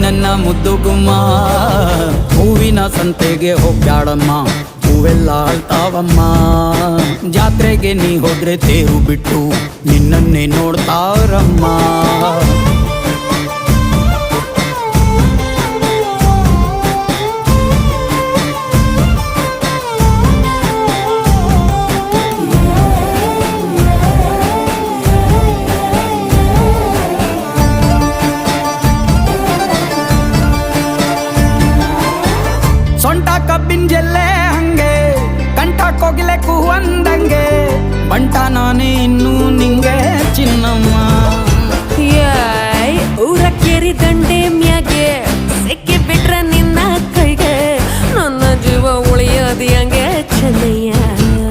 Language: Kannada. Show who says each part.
Speaker 1: ನನ್ನ ಮುದ್ದು ಗುಮ್ಮ, ಹೂವಿನ ಸಂತೆಗೆ ಹೋಗ್ಯಾಡಮ್ಮ, ಹೂವೆಲ್ಲ ಅಳ್ತಾವಮ್ಮ. ಜಾತ್ರೆಗೆ ನೀ ಹೋದ್ರೆ ತೇರು ಬಿಟ್ಟು ನಿನ್ನನ್ನೇ ನೋಡ್ತಾರಮ್ಮ. ಸೊಂಟ ಕಬ್ಬಿನ ಜಲ್ಲೆ ಹಂಗೆ, ಕಂಠ ಕೋಗಿಲೆ ಕೂವಂದಂಗೆ, ಬಂಟ ನಾನೇ ಇನ್ನೂ ನಿಂಗೆ ಚಿನ್ನಮ್ಮ.
Speaker 2: ಊರ ಕೇರಿ ದಂಡೆ ಮ್ಯಾಗೆ ಸಿಕ್ಕಿ ಬಿಟ್ರ ನಿನ್ನ ಕೈಗೆ, ನನ್ನ ಜೀವ ಉಳಿಯೋದು ಹಂಗೆ.